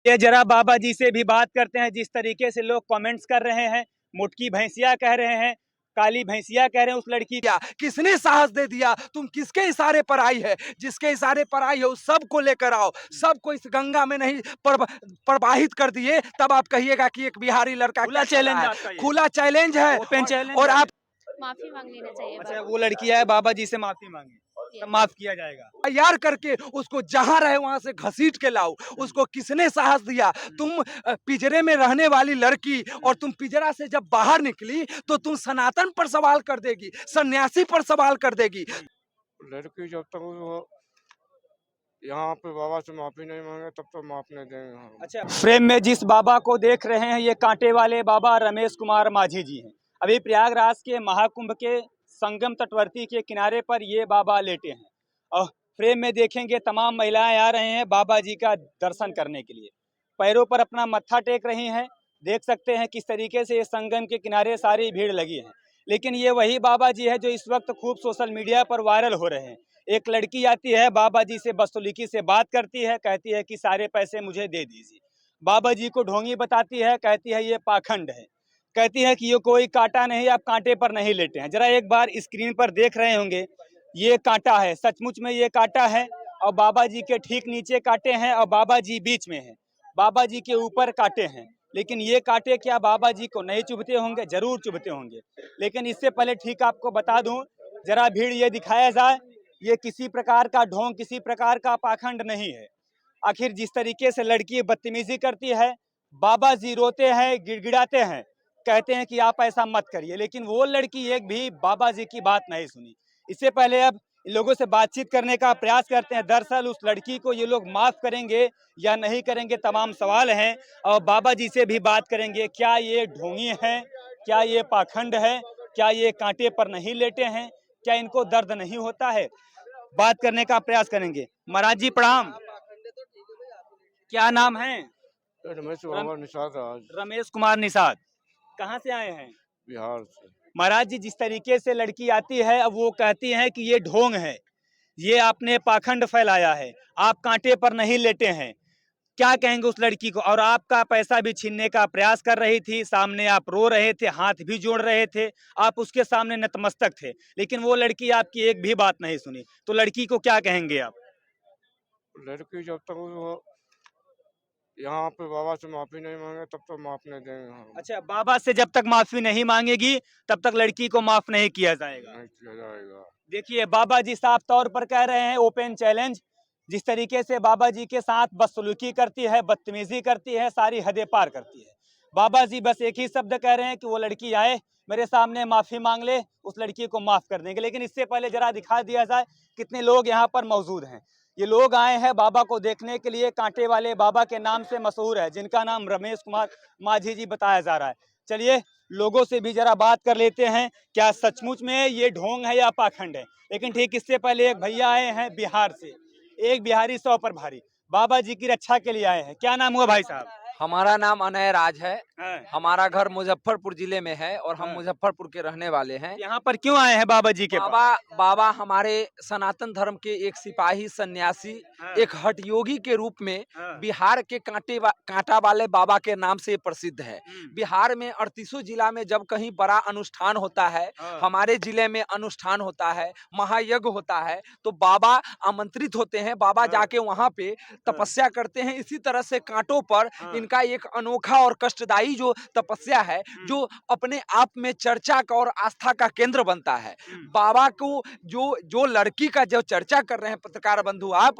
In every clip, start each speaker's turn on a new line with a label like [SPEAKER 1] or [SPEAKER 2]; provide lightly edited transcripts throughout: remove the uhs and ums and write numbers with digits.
[SPEAKER 1] ये जरा बाबा जी से भी बात करते हैं। जिस तरीके से लोग कमेंट्स कर रहे हैं, मोटकी भैंसिया कह रहे हैं, काली भैंसिया कह रहे हैं उस लड़की
[SPEAKER 2] दिया, किसने साहस दे दिया? तुम किसके इशारे पर आई है? जिसके इशारे पर आई है उस सबको लेकर आओ, सबको इस गंगा में नहीं प्रवाहित कर दिए, तब आप कहिएगा कि एक बिहारी लड़का
[SPEAKER 1] खुला
[SPEAKER 2] क्या कर रहा
[SPEAKER 1] चैलेंज
[SPEAKER 2] है।
[SPEAKER 1] आपका, ये
[SPEAKER 2] खुला चैलेंज है
[SPEAKER 1] ओपन चैलेंज
[SPEAKER 2] और
[SPEAKER 1] है।
[SPEAKER 2] आप
[SPEAKER 3] माफी मांग लेना चाहिए।
[SPEAKER 1] अच्छा, वो लड़की है बाबा जी से माफी मांगे तब माफ किया जाएगा।
[SPEAKER 2] तैयार करके उसको जहां रहे वहां से घसीट के लाओ। उसको किसने साहस दिया? तुम पिंजरे में रहने वाली लड़की, और तुम पिंजरा से जब बाहर निकली तो तुम सनातन पर सवाल कर देगी, सन्यासी पर सवाल कर देगी।
[SPEAKER 4] लड़की जब तक वो यहाँ पे बाबा से माफी नहीं मांगे तब तक माफ नहीं देंगे हम।
[SPEAKER 1] अच्छा, फ्रेम में जिस बाबा को देख रहे हैं ये कांटे वाले बाबा रमेश कुमार माझी जी हैं। अभी प्रयागराज के महाकुंभ के संगम तटवर्ती के किनारे पर ये बाबा लेटे हैं और फ्रेम में देखेंगे तमाम महिलाएं आ रहे हैं बाबा जी का दर्शन करने के लिए, पैरों पर अपना मत्था टेक रही हैं। देख सकते हैं किस तरीके से ये संगम के किनारे सारी भीड़ लगी है। लेकिन ये वही बाबा जी है जो इस वक्त खूब सोशल मीडिया पर वायरल हो रहे हैं। एक लड़की आती है बाबा जी से बदसलूकी से बात करती है, कहती है कि सारे पैसे मुझे दे दीजिए। बाबा जी को ढोंगी बताती है, कहती है ये पाखंड है, कहती है कि ये कोई कांटा नहीं, आप कांटे पर नहीं लेटे हैं। जरा एक बार स्क्रीन पर देख रहे होंगे, ये कांटा है, सचमुच में ये कांटा है और बाबा जी के ठीक नीचे कांटे हैं और बाबा जी बीच में है, बाबा जी के ऊपर कांटे हैं। लेकिन ये कांटे क्या बाबा जी को नहीं चुभते होंगे? जरूर चुभते होंगे। लेकिन इससे पहले ठीक आपको बता दूं, जरा भीड़ ये दिखाया जाए, ये किसी प्रकार का ढोंग, किसी प्रकार का पाखंड नहीं है। आखिर जिस तरीके से लड़की बदतमीजी करती है, बाबा जी रोते हैं, गिड़गिड़ाते हैं, कहते हैं कि आप ऐसा मत करिए, लेकिन वो लड़की एक भी बाबा जी की बात नहीं सुनी। इससे पहले अब लोगों से बातचीत करने का प्रयास करते हैं। दरअसल उस लड़की को ये लोग माफ करेंगे या नहीं करेंगे, तमाम सवाल हैं। और बाबा जी से भी बात करेंगे, क्या ये ढोंगी है, क्या ये पाखंड है, क्या ये कांटे पर नहीं लेटे हैं, क्या इनको दर्द नहीं होता है? बात करने का प्रयास करेंगे। महाराज जी प्रणाम, क्या नाम है?
[SPEAKER 4] रमेश बाबा निषाद राज,
[SPEAKER 1] रमेश कुमार निषाद। कहाँ से आए हैं?
[SPEAKER 4] बिहार से।
[SPEAKER 1] महाराज जी, जिस तरीके से लड़की आती है अब वो कहती है कि ये ढोंग है, ये आपने पाखंड फैलाया है, आप कांटे पर नहीं लेटे हैं, क्या कहेंगे उस लड़की को? और आपका पैसा भी छीनने का प्रयास कर रही थी, सामने आप रो रहे थे, हाथ भी जोड़ रहे थे, आप उसके सामने नतमस्तक थे, लेकिन वो लड़की आपकी एक भी बात नहीं सुनी। तो लड़की को क्या कहेंगे आप?
[SPEAKER 4] लड़की जब तक वो यहाँ पे बाबा से माफी नहीं मांगे तब तक माफ नहीं देंगे हम।
[SPEAKER 1] अच्छा, बाबा से जब तक माफी नहीं मांगेगी तब तक लड़की को माफ नहीं किया जाएगा।
[SPEAKER 4] नहीं किया जाएगा।
[SPEAKER 1] देखिए, बाबा जी साफ तौर पर कह रहे हैं, ओपन चैलेंज। जिस तरीके से बाबा जी के साथ बदसलूकी करती है, बदतमीजी करती है, सारी हदें पार करती है, बाबा जी बस एक ही शब्द कह रहे हैं कि वो लड़की आए मेरे सामने माफी मांग ले, उस लड़की को माफ कर देंगे। लेकिन इससे पहले जरा दिखा दिया जाए कितने लोग यहाँ पर मौजूद हैं। ये लोग आए हैं बाबा को देखने के लिए, कांटे वाले बाबा के नाम से मशहूर है, जिनका नाम रमेश कुमार माझी जी बताया जा रहा है। चलिए लोगों से भी जरा बात कर लेते हैं, क्या सचमुच में ये ढोंग है या पाखंड है। लेकिन ठीक इससे पहले एक भैया आए हैं बिहार से, एक बिहारी 100 पर भारी, बाबा जी की रक्षा के लिए आए हैं। क्या नाम हुआ भाई साहब?
[SPEAKER 5] हमारा नाम अनय राज है।
[SPEAKER 1] हाँ।
[SPEAKER 5] हमारा घर मुजफ्फरपुर जिले में है और हम
[SPEAKER 1] हाँ।
[SPEAKER 5] मुजफ्फरपुर के रहने वाले हैं।
[SPEAKER 1] यहाँ पर क्यों आए हैं बाबा जी के पास?
[SPEAKER 5] बाबा हमारे सनातन धर्म के एक सिपाही सन्यासी,
[SPEAKER 1] हाँ।
[SPEAKER 5] एक हठ योगी के रूप में
[SPEAKER 1] हाँ।
[SPEAKER 5] बिहार के कांटा वाले बाबा के नाम से प्रसिद्ध है। बिहार में 38 जिला में जब कहीं बड़ा अनुष्ठान होता है,
[SPEAKER 1] हाँ।
[SPEAKER 5] हमारे जिले में अनुष्ठान होता है, महायज्ञ होता है, तो बाबा आमंत्रित होते हैं, बाबा
[SPEAKER 1] हाँ।
[SPEAKER 5] जाके वहाँ पे तपस्या करते हैं। इसी तरह से कांटों पर
[SPEAKER 1] हाँ।
[SPEAKER 5] इनका एक अनोखा और कष्टदायी जो तपस्या है, जो अपने आप में चर्चा का और आस्था का केंद्र बनता है। बाबा को जो लड़की का जो चर्चा कर रहे हैं पत्रकार बंधु आप,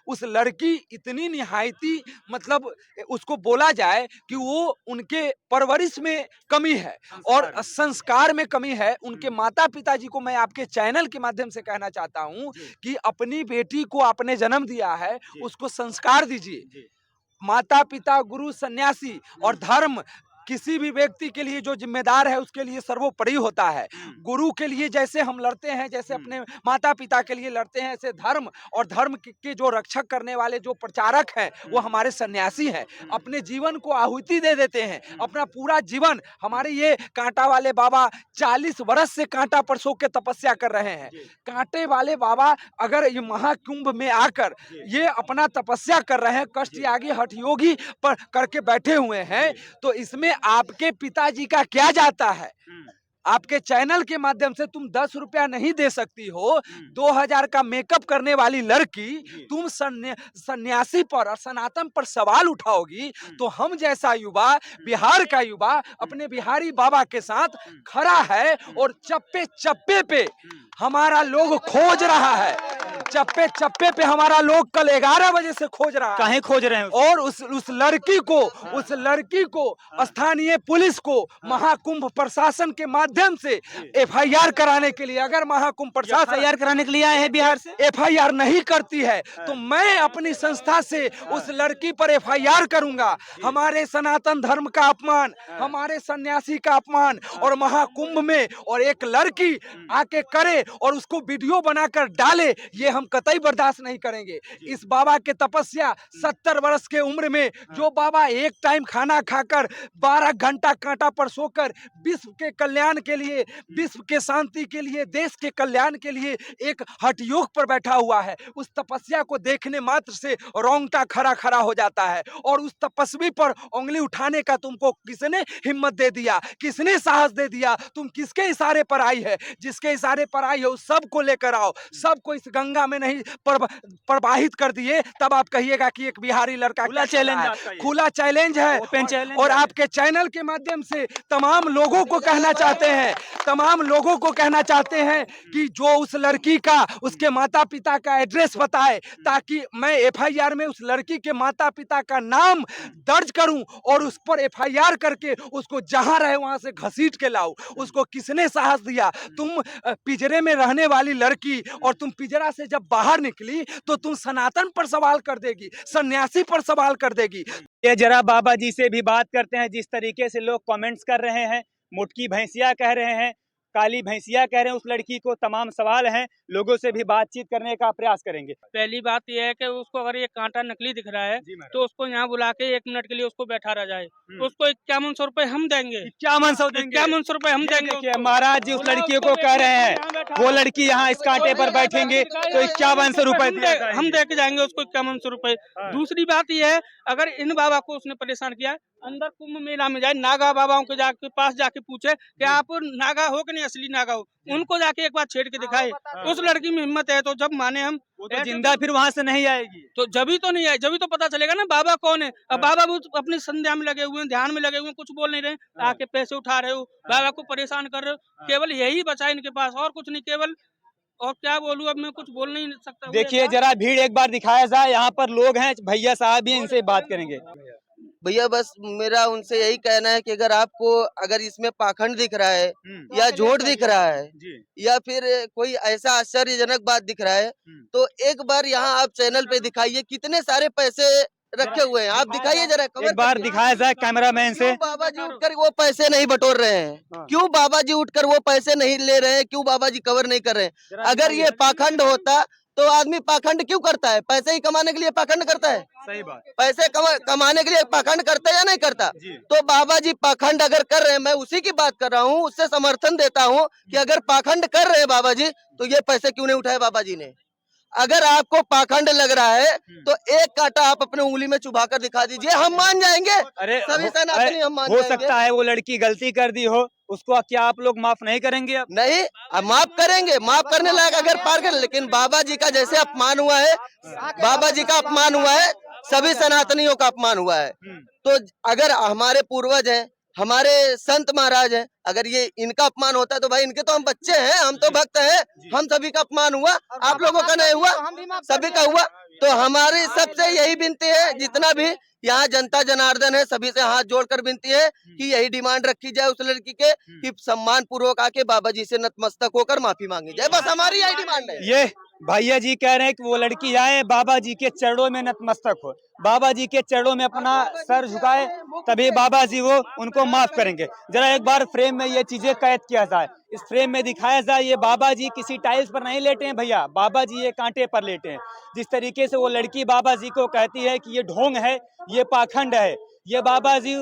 [SPEAKER 5] उस लड़की इतनी निहायती, मतलब उसको बोला जाए कि वो उनके परवरिश में कमी है और संस्कार में कमी है। उनके माता पिताजी को मैं आपके चैनल के माध्यम से कहना चाहता हूं कि अपनी बेटी को आपने जन्म दिया है, उसको संस्कार दीजिए। माता पिता, गुरु, सन्यासी और धर्म किसी भी व्यक्ति के लिए जो जिम्मेदार है उसके लिए सर्वोपरि होता है। गुरु के लिए जैसे हम लड़ते हैं, जैसे अपने माता पिता के लिए लड़ते हैं, ऐसे धर्म और धर्म के जो रक्षक करने वाले जो प्रचारक हैं वो हमारे सन्यासी हैं। अपने जीवन को आहुति दे देते हैं, अपना पूरा जीवन। हमारे ये कांटा वाले बाबा 40 वर्ष से कांटा पर सो के तपस्या कर रहे हैं। कांटे वाले बाबा अगर ये महाकुंभ में आकर ये अपना तपस्या कर रहे हैं, कष्ट यागी हठ योगी पर करके बैठे हुए हैं, तो इसमें आपके पिताजी का क्या जाता है? आपके चैनल के माध्यम से तुम 10 रुपया नहीं दे सकती हो, 2000 का मेकअप करने वाली लड़की तुम सन्यासी पर और सनातन पर सवाल उठाओगी, तो हम जैसा युवा, बिहार का युवा अपने बिहारी बाबा के साथ खड़ा है और चप्पे चप्पे पे हमारा लोग खोज रहा है। चप्पे चप्पे पे हमारा लोग कल 11 बजे से खोज रहा है।
[SPEAKER 1] काहे खोज रहे हैं?
[SPEAKER 5] और उस लड़की को स्थानीय पुलिस को महाकुंभ प्रशासन के माध्यम से एफआईआर कराने के लिए, अगर महाकुंभ प्रशासन
[SPEAKER 1] एफआईआर कराने के लिए आए हैं बिहार से,
[SPEAKER 5] एफआईआर नहीं करती है तो मैं अपनी संस्था से उस लड़की पर एफआईआर करूंगा। हमारे सनातन धर्म का अपमान, हमारे सन्यासी का अपमान, और महाकुंभ में और एक लड़की आके करे और उसको वीडियो बनाकर डाले, ये हम कतई बर्दाश्त नहीं करेंगे। इस बाबा के तपस्या 70 वर्ष के उम्र में जो बाबा एक टाइम खाना खाकर 12 घंटा कांटा पर सोकर विश्व के कल्याण के लिए, विश्व के शांति के लिए, देश के कल्याण के लिए एक हठ योग पर बैठा हुआ है, उस तपस्या को देखने मात्र से रोंगटा खड़ा खड़ा हो जाता है। और उस तपस्वी पर उंगली उठाने का तुमको किसने हिम्मत दे दिया, किसने साहस दे दिया? तुम किसके इशारे पर आई है? जिसके इशारे पर आई है उस सबको लेकर आओ, सबको इस गंगा में नहीं प्रवाहित कर दिए, तब आप कहिएगा कि एक बिहारी लड़का
[SPEAKER 1] खुला चैलेंज आपका ये।
[SPEAKER 5] खुला चैलेंज है,
[SPEAKER 1] ओपन चैलेंज
[SPEAKER 5] और
[SPEAKER 1] है।
[SPEAKER 5] आपके चैनल के माध्यम से तमाम लोगों को कहना चाहते हैं, तमाम लोगों को कहना चाहते हैं कि जो उस लड़की का, उसके माता पिता का एड्रेस बताए, ताकि मैं एफआईआर में उस लड़की के माता पिता का नाम दर्ज करूं और उस पर एफआईआर करके उसको जहां रहे वहां से घसीट के लाऊं। उसको किसने साहस दिया? तुम पिंजरे में रहने वाली लड़की, और तुम पिंजरा से जब बाहर निकली तो तुम सनातन पर सवाल कर देगी, सन्यासी पर सवाल कर देगी।
[SPEAKER 1] ये जरा बाबा जी से भी बात करते हैं। जिस तरीके से लोग कमेंट्स कर रहे हैं, मुटकी भैंसिया कह रहे हैं, काली भैंसिया कह रहे हैं उस लड़की को, तमाम सवाल हैं, लोगों से भी बातचीत करने का प्रयास करेंगे।
[SPEAKER 6] पहली बात यह है कि उसको अगर ये कांटा नकली दिख रहा है तो उसको यहाँ बुला के 1 मिनट के लिए उसको बैठा रहा जाए, उसको 5100 रुपए हम देंगे। 5100 रुपए हम देंगे उसको।
[SPEAKER 1] महाराज जी उस लड़की को कह रहे हैं वो लड़की यहाँ इस कांटे पर बैठेंगे तो 5100 रुपए
[SPEAKER 6] हम दे के जाएंगे उसको 5100 रुपए। दूसरी बात यह है, अगर इन बाबा को उसने परेशान किया, अंदर कुंभ मेला में जाए, नागा बाबाओं के पास जाके पूछे कि आप नागा हो कि नहीं, असली नागा हो, उनको जाके एक बार छेड़ के दिखाए। उस लड़की में हिम्मत है तो जब माने हम,
[SPEAKER 1] वो तो जिंदा फिर वहां से नहीं आएगी,
[SPEAKER 6] तो जभी तो नहीं आए, जभी तो पता चलेगा ना बाबा कौन है। अब बाबा वो अपनी संध्या में लगे हुए हैं, ध्यान में लगे हुए हैं, कुछ बोल नहीं रहे, आके पैसे उठा रहे हो, बाबा को परेशान कर रहे हो। केवल यही बचा है इनके पास, और कुछ नहीं। केवल और क्या बोलूं, अब मैं कुछ बोल नहीं सकता।
[SPEAKER 1] देखिए जरा भीड़ एक बार दिखाया जाए, यहाँ पर लोग हैं, भैया साहब भी हैं, इनसे बात करेंगे।
[SPEAKER 7] भैया बस मेरा उनसे यही कहना है कि अगर इसमें पाखंड दिख रहा है या झूठ दिख रहा है या फिर कोई ऐसा आश्चर्यजनक बात दिख रहा है, तो एक बार यहाँ आप चैनल पे दिखाइए कितने सारे पैसे रखे हुए हैं, आप दिखाइए जरा,
[SPEAKER 1] एक बार दिखाया जाए कैमरामैन से।
[SPEAKER 7] क्यों बाबा जी उठकर वो पैसे नहीं बटोर रहे हैं? क्यों बाबा जी उठकर वो पैसे नहीं ले रहे हैं? क्यों बाबा जी कवर नहीं कर रहे हैं? अगर ये पाखंड होता तो आदमी पाखंड क्यों करता है? पैसे ही कमाने के लिए पाखंड करता है?
[SPEAKER 1] सही बात।
[SPEAKER 7] पैसे कमाने के लिए पाखंड करता है या नहीं करता? तो बाबा जी पाखंड अगर कर रहे हैं, मैं उसी की बात कर रहा हूँ, उससे समर्थन देता हूँ कि अगर पाखंड कर रहे हैं बाबा जी तो ये पैसे क्यों नहीं उठाए बाबा जी ने? अगर आपको पाखंड लग रहा है तो एक कांटा आप अपने उंगली में चुभा कर दिखा दीजिए, हम मान जाएंगे।
[SPEAKER 1] अरे
[SPEAKER 7] सभी सनातनी हम मान
[SPEAKER 1] हो
[SPEAKER 7] जाएंगे।
[SPEAKER 1] सकता है वो लड़की गलती कर दी हो, उसको क्या आप लोग माफ नहीं करेंगे? अब
[SPEAKER 7] नहीं, अब माफ करेंगे, माफ करने लायक अगर पार कर, लेकिन बाबा जी का जैसे अपमान हुआ है, बाबा जी का अपमान हुआ है, सभी सनातनियों का अपमान हुआ है। तो अगर हमारे पूर्वज हैं, हमारे संत महाराज हैं, अगर ये इनका अपमान होता है तो भाई इनके तो हम बच्चे हैं, हम तो भक्त हैं, हम सभी का अपमान हुआ, आप लोगों का नहीं हुआ, सभी का हुआ। तो हमारी सबसे यही विनती है, जितना भी यहाँ जनता जनार्दन है, सभी से हाथ जोड़कर विनती है कि यही डिमांड रखी जाए उस लड़की के कि सम्मान पूर्वक आके बाबा जी से नतमस्तक होकर माफी मांगी जाए, बस हमारी यही डिमांड है।
[SPEAKER 1] भैया जी कह रहे हैं कि वो लड़की आए बाबा जी के चरणों में नतमस्तक हो, बाबा जी के चरणों में अपना सर झुकाए, तभी बाबा जी वो उनको माफ करेंगे। जरा एक बार फ्रेम में ये चीजें कैद किया जाए, इस फ्रेम में दिखाया जाए, ये बाबा जी किसी टाइल्स पर नहीं लेटे हैं भैया, बाबा जी ये कांटे पर लेटे हैं। जिस तरीके से वो लड़की बाबा जी को कहती है कि ये ढोंग है, ये पाखंड है, ये बाबा जी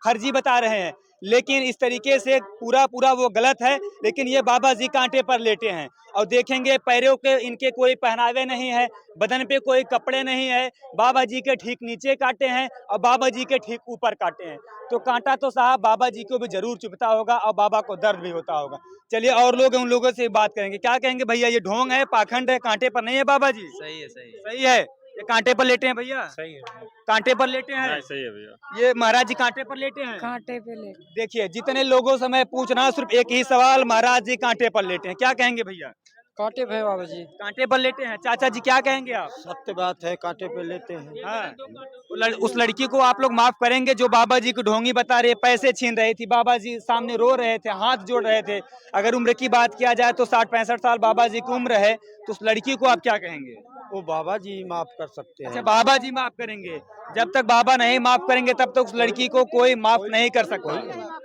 [SPEAKER 1] फर्जी बता रहे हैं, लेकिन इस तरीके से पूरा पूरा वो गलत है। लेकिन ये बाबा जी कांटे पर लेटे हैं और देखेंगे पैरों के इनके कोई पहनावे नहीं है, बदन पे कोई कपड़े नहीं है, बाबा जी के ठीक नीचे काटे हैं और बाबा जी के ठीक ऊपर काटे हैं। तो कांटा तो साहब बाबा जी को भी जरूर चुभता होगा और बाबा को दर्द भी होता होगा। चलिए और लोग उन लोगों से बात करेंगे। क्या कहेंगे भैया, ये ढोंग है, पाखंड है, कांटे पर नहीं है बाबा जी?
[SPEAKER 8] सही है, सही है,
[SPEAKER 1] सही है, ये कांटे पर लेटे हैं भैया,
[SPEAKER 8] सही है,
[SPEAKER 1] कांटे पर लेटे हैं।
[SPEAKER 8] सही है भैया।
[SPEAKER 1] ये महाराज जी कांटे पर लेटे हैं।
[SPEAKER 9] कांटे पे ले
[SPEAKER 1] देखिए जितने लोगों से मैं पूछ रहा हूँ सिर्फ एक ही सवाल, महाराज जी कांटे पर लेटे हैं, क्या कहेंगे भैया?
[SPEAKER 9] कांटे पे बाबा जी
[SPEAKER 1] कांटे पर लेटे हैं। चाचा जी क्या कहेंगे आप?
[SPEAKER 10] सत्य बात है, कांटे पे लेते हैं।
[SPEAKER 1] हाँ, उस लड़की को आप लोग माफ करेंगे जो बाबा जी को ढोंगी बता रहे, पैसे छीन रही थी, बाबा जी सामने रो रहे थे, हाथ जोड़ रहे थे। अगर उम्र की बात किया जाए तो 60-65 साल बाबा जी की उम्र है, तो उस लड़की को आप क्या कहेंगे?
[SPEAKER 10] वो बाबा जी माफ कर सकते
[SPEAKER 1] अच्छा
[SPEAKER 10] हैं।
[SPEAKER 1] बाबा जी माफ करेंगे, जब तक बाबा नहीं माफ करेंगे तब तक उस लड़की को कोई माफ नहीं कर सकता।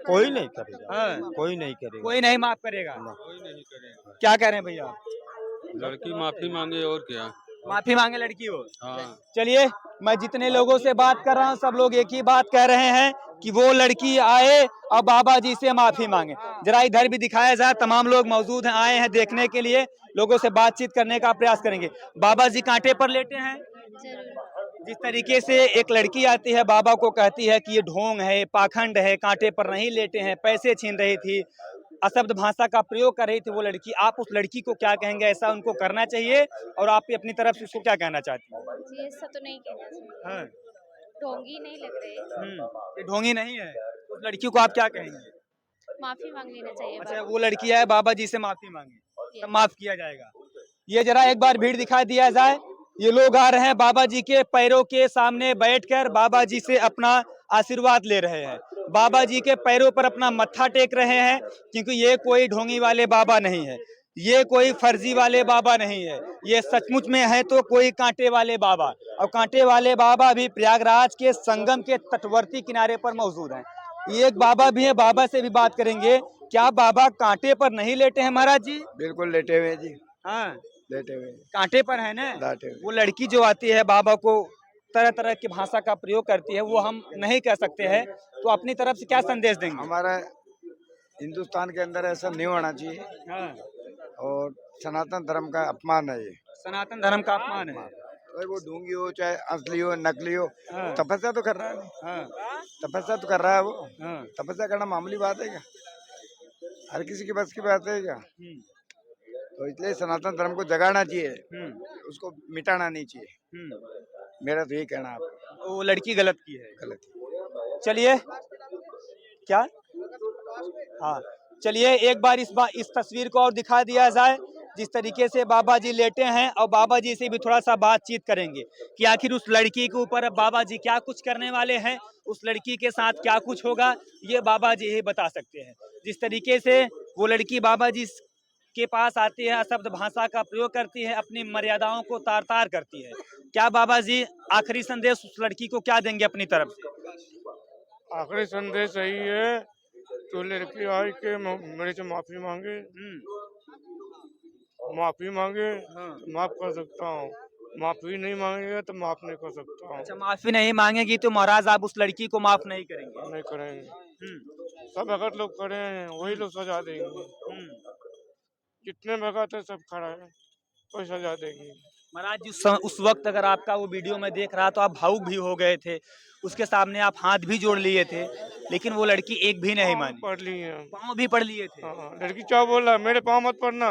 [SPEAKER 10] कोई नहीं करेगा,
[SPEAKER 1] हाँ,
[SPEAKER 10] कोई नहीं करेगा।
[SPEAKER 1] कोई नहीं माफ करेगा।
[SPEAKER 8] कोई नहीं करेगा।
[SPEAKER 1] क्या कह रहे हैं भैया?
[SPEAKER 8] लड़की माफी मांगे और क्या।
[SPEAKER 1] माफी मांगे लड़की हो।
[SPEAKER 8] हाँ,
[SPEAKER 1] चलिए मैं जितने लोगों से बात कर रहा हूँ सब लोग एक ही बात कह रहे हैं कि वो लड़की आए और बाबा जी से माफी मांगे। जरा इधर भी दिखाया जाए, तमाम लोग मौजूद हैं, आए हैं देखने के लिए, लोगों से बातचीत करने का प्रयास करेंगे। बाबा जी कांटे पर लेटे हैं।
[SPEAKER 3] जरूर।
[SPEAKER 1] जिस तरीके से एक लड़की आती है बाबा को कहती है कि ये ढोंग है, पाखंड है, कांटे पर नहीं लेटे हैं, पैसे छीन रही थी, अशब्द भाषा का प्रयोग कर रही थी वो लड़की, आप उस लड़की को क्या कहेंगे? ऐसा उनको करना चाहिए और आप अपनी तरफ से उसको क्या कहना चाहती हैं?
[SPEAKER 3] जी ऐसा तो नहीं कहना चाहिए,
[SPEAKER 1] हाँ,
[SPEAKER 3] ढोंगी नहीं लग रहे,
[SPEAKER 1] ये ढोंगी नहीं है, उस लड़की को आप क्या कहेंगे?
[SPEAKER 3] माफी मांग लेना चाहिए।
[SPEAKER 1] अच्छा वो लड़की है बाबा जी से माफी मांगे, तब माफ किया जाएगा। ये जरा एक बार भीड़ दिखा दिया जाए, ये लोग आ रहे हैं बाबा जी के पैरों के सामने बैठकर बाबा जी से अपना आशीर्वाद ले रहे हैं, बाबा जी के पैरों पर अपना मत्था टेक रहे हैं, क्योंकि ये कोई ढोंगी वाले बाबा नहीं है, ये कोई फर्जी वाले बाबा नहीं है, ये सचमुच में है तो कोई कांटे वाले बाबा। और कांटे वाले बाबा भी प्रयागराज के संगम के तटवर्ती किनारे पर मौजूद हैं। ये एक बाबा भी है, बाबा से भी बात करेंगे। क्या बाबा कांटे पर नहीं लेटे हैं महाराज जी?
[SPEAKER 10] बिल्कुल लेटे हुए जी,
[SPEAKER 1] हाँ
[SPEAKER 10] लेटे हुए,
[SPEAKER 1] कांटे पर है ना।
[SPEAKER 10] लेटे हुए।
[SPEAKER 1] वो लड़की जो आती है बाबा को तरह तरह की भाषा का प्रयोग करती है, वो हम नहीं कह सकते हैं, तो अपनी तरफ से क्या संदेश देंगे?
[SPEAKER 10] हमारा हिंदुस्तान के अंदर ऐसा नहीं होना चाहिए
[SPEAKER 1] हाँ,
[SPEAKER 10] और सनातन धर्म का अपमान है ये।
[SPEAKER 1] सनातन धर्म का अपमान है।
[SPEAKER 10] चाहे वो ढोंगी हो, चाहे असली हो, नकली हो,
[SPEAKER 1] हाँ,
[SPEAKER 10] तपस्या तो कर रहा है,
[SPEAKER 1] हाँ,
[SPEAKER 10] तपस्या तो कर रहा है वो।
[SPEAKER 1] हाँ,
[SPEAKER 10] तपस्या करना मामूली बात है क्या? हर किसी के बस की बात है क्या? तो इसलिए सनातन धर्म को जगाना चाहिए, उसको मिटाना नहीं चाहिए। मेरा तो यही कहना है।
[SPEAKER 1] वो लड़की गलत की है।
[SPEAKER 10] गलत।
[SPEAKER 1] चलिए क्या, हाँ चलिए एक बार इस तस्वीर को और दिखा दिया जाए, जिस तरीके से बाबा जी लेटे हैं, और बाबा जी से भी थोड़ा सा बातचीत करेंगे कि आखिर उस लड़की के ऊपर अब बाबा जी क्या कुछ करने वाले हैं, उस लड़की के साथ क्या कुछ होगा, ये बाबा जी ही बता सकते हैं। जिस तरीके से वो लड़की बाबा जी के पास आती है, अशब्द भाषा का प्रयोग करती है, अपनी मर्यादाओं को तार तार करती है, क्या बाबा जी आखिरी संदेश उस लड़की को क्या देंगे अपनी तरफ से?
[SPEAKER 4] आखिरी संदेश यही है, तो लड़की आई के मेरे से माफी मांगे, माफी मांगे तो माफ कर सकता हूँ, माफी नहीं मांगेगा तो माफ नहीं कर सकता हूँ।
[SPEAKER 1] अच्छा माफी नहीं मांगेगी तो महाराज आप उस लड़की को माफ नहीं करेंगे?
[SPEAKER 4] नहीं करेंगे। सब भगत लोग खड़े हैं, वही लोग सजा देंगे। जितने भगत है सब खड़ा है, कोई सजा देंगे।
[SPEAKER 1] महाराज जी उस वक्त अगर आपका वो वीडियो में देख रहा तो आप भावुक भी हो गए थे, उसके सामने आप हाथ भी जोड़ लिए थे, लेकिन वो लड़की एक भी नहीं मानी।
[SPEAKER 4] पढ़ लिए,
[SPEAKER 1] पाँव भी पढ़ लिए थे।
[SPEAKER 4] हाँ, लड़की क्या बोल रहा है, मेरे पाँव मत पढ़ना,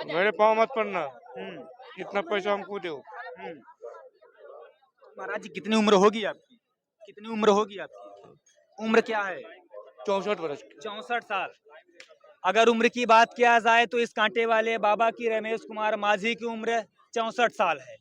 [SPEAKER 4] मेरे पाँव मत पढ़ना, इतना पैसा हमको दो।
[SPEAKER 1] महाराज जी कितनी उम्र होगी आपकी? कितनी उम्र होगी आपकी? उम्र क्या है?
[SPEAKER 4] 64 वर्ष।
[SPEAKER 1] 64 साल। अगर उम्र की बात किया जाए तो इस कांटे वाले बाबा की, रमेश कुमार माझी की उम्र 64 साल है।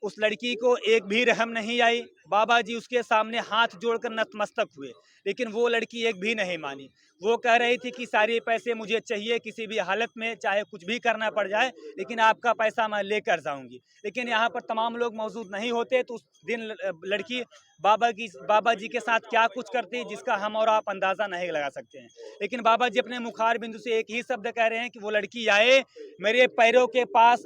[SPEAKER 1] उस लड़की को एक भी रहम नहीं आई, बाबा जी उसके सामने हाथ जोड़कर नतमस्तक हुए, लेकिन वो लड़की एक भी नहीं मानी। वो कह रही थी कि सारे पैसे मुझे चाहिए किसी भी हालत में, चाहे कुछ भी करना पड़ जाए, लेकिन आपका पैसा मैं लेकर जाऊंगी। लेकिन यहाँ पर तमाम लोग मौजूद नहीं होते, तो उस दिन लड़की बाबा जी के साथ क्या कुछ करती जिसका हम और आप अंदाजा नहीं लगा सकते हैं। लेकिन बाबा जी अपने मुखार बिंदु से एक ही शब्द कह रहे हैं कि वो लड़की आए, मेरे पैरों के पास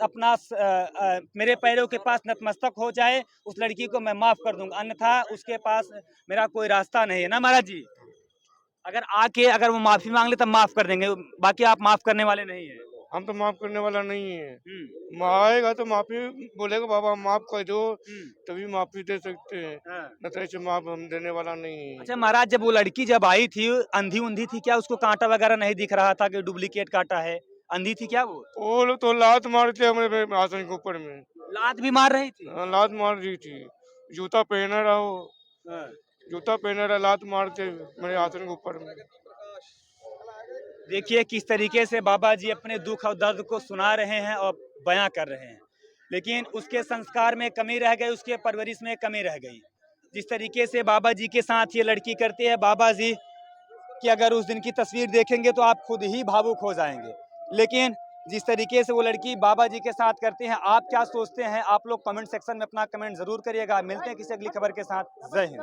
[SPEAKER 1] मेरे पैरों के पास नतमस्तक हो जाए, उस लड़की को मैं माफ कर दूंगा, अन्यथा उसके पास मेरा कोई रास्ता नहीं है ना महाराज जी। अगर वो माफी मांग ले तब माफ कर देंगे, बाकी आप माफ करने वाले नहीं है।
[SPEAKER 4] हम तो माफ करने वाला नहीं है। आएगा तो माफी बोलेगा बाबा माफ कर दो, तभी माफी दे सकते हैं, न तो ऐसे माफ हम देने वाला नहीं है।
[SPEAKER 1] अच्छा महाराज, जब वो लड़की जब आई थी अंधी उंधी थी क्या? उसको कांटा वगैरह नहीं दिख रहा था कि डुप्लीकेट कांटा है? अंधी थी क्या वो
[SPEAKER 4] लोग तो लात मारते हमारे आसन के ऊपर में।
[SPEAKER 1] लात भी मार रही थी?
[SPEAKER 4] लात मार रही थी, जूता पहना रहा हो, जूता पहना रहा, लात मारते मेरे आसन के ऊपर में।
[SPEAKER 1] देखिए किस तरीके से बाबा जी अपने दुख और दर्द को सुना रहे हैं और बयां कर रहे हैं, लेकिन उसके संस्कार में कमी रह गई, उसके परवरिश में कमी रह गई। जिस तरीके से बाबा जी के साथ ये लड़की करते हैं, बाबा जी की अगर उस दिन की तस्वीर देखेंगे तो आप खुद ही भावुक हो जाएंगे। लेकिन जिस तरीके से वो लड़की बाबा जी के साथ करते हैं, आप क्या सोचते हैं? आप लोग कमेंट सेक्शन में अपना कमेंट जरूर करिएगा। मिलते हैं किसी अगली खबर के साथ। जय हिंद।